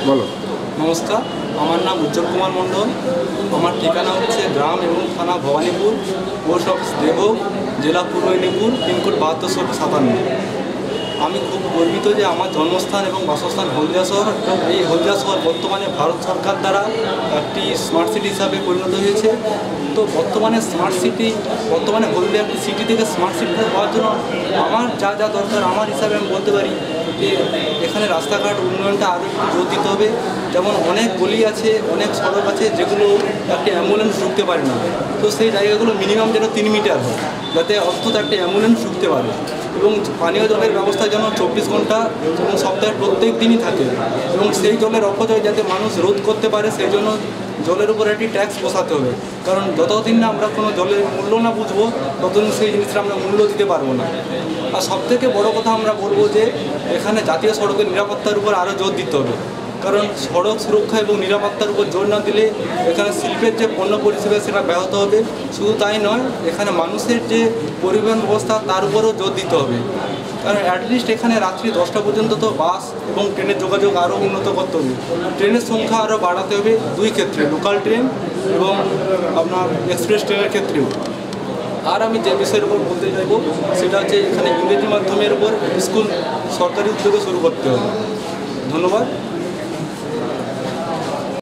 বলো। নমস্কার, আমার নাম উজ্জ্বল কুমার মণ্ডল। আমার ঠিকানা হচ্ছে গ্রাম এবং থানা ভবানীপুর, পোস্ট অফিস দেবক, জেলা পূর্ব মেদিনীপুর, পিনকোড 7257। আমি খুব গর্বিত যে আমার জন্মস্থান এবং বাসস্থান হলদিয়া শহর, এবং এই হলদিয়া শহর বর্তমানে ভারত সরকার দ্বারা একটি স্মার্ট সিটি হিসাবে পরিণত হয়েছে। তো বর্তমানে হলদিয়া একটি সিটি থেকে স্মার্ট সিটিতে হওয়ার জন্য আমার যা যা দরকার আমার হিসাবে আমি বলতে পারি যে এখানে রাস্তাঘাট উন্নয়নটা আরও একটু জোর দিতে হবে। যেমন অনেক গলি আছে, অনেক সড়ক আছে যেগুলো একটা অ্যাম্বুলেন্স ঢুকতে পারে না। তো সেই জায়গাগুলো মিনিমাম যেন 3 মিটার হয়, যাতে অন্তত একটা অ্যাম্বুলেন্স ঢুকতে পারে। এবং পানীয় জলের ব্যবস্থা যেন 24 ঘন্টা এবং সপ্তাহের প্রত্যেক দিনই থাকে, এবং সেই জলের অপচয় যাতে মানুষ রোধ করতে পারে সেই জন্য জলের উপর একটি ট্যাক্স বসাতে হবে। কারণ যতদিন না আমরা কোনো জলের মূল্য না বুঝবো ততদিন সেই জিনিসটা আমরা মূল্য দিতে পারবো না। আর সবথেকে বড় কথা আমরা বলবো যে এখানে জাতীয় সড়কের নিরাপত্তার উপর আরও জোর দিতে হবে। কারণ সড়ক সুরক্ষা এবং নিরাপত্তার উপর জোর না দিলে এখানে শিল্পের যে পণ্য পরিষেবা সেটা ব্যাহত হবে। শুধু তাই নয়, এখানে মানুষের যে পরিবহন ব্যবস্থা তার উপরও জোর দিতে হবে। কারণ অ্যাটলিস্ট এখানে রাত্রি 10টা পর্যন্ত তো বাস এবং ট্রেনের যোগাযোগ আরও উন্নত করতে হবে। ট্রেনের সংখ্যা আরও বাড়াতে হবে দুই ক্ষেত্রে, লোকাল ট্রেন এবং আপনার এক্সপ্রেস ট্রেনের ক্ষেত্রেও। আর আমি যে বিষয়ের উপর বলতে চাইব সেটা হচ্ছে এখানে ইংরেজি মাধ্যমের উপর স্কুল সরকারি উদ্যোগে শুরু করতে হবে। ধন্যবাদ।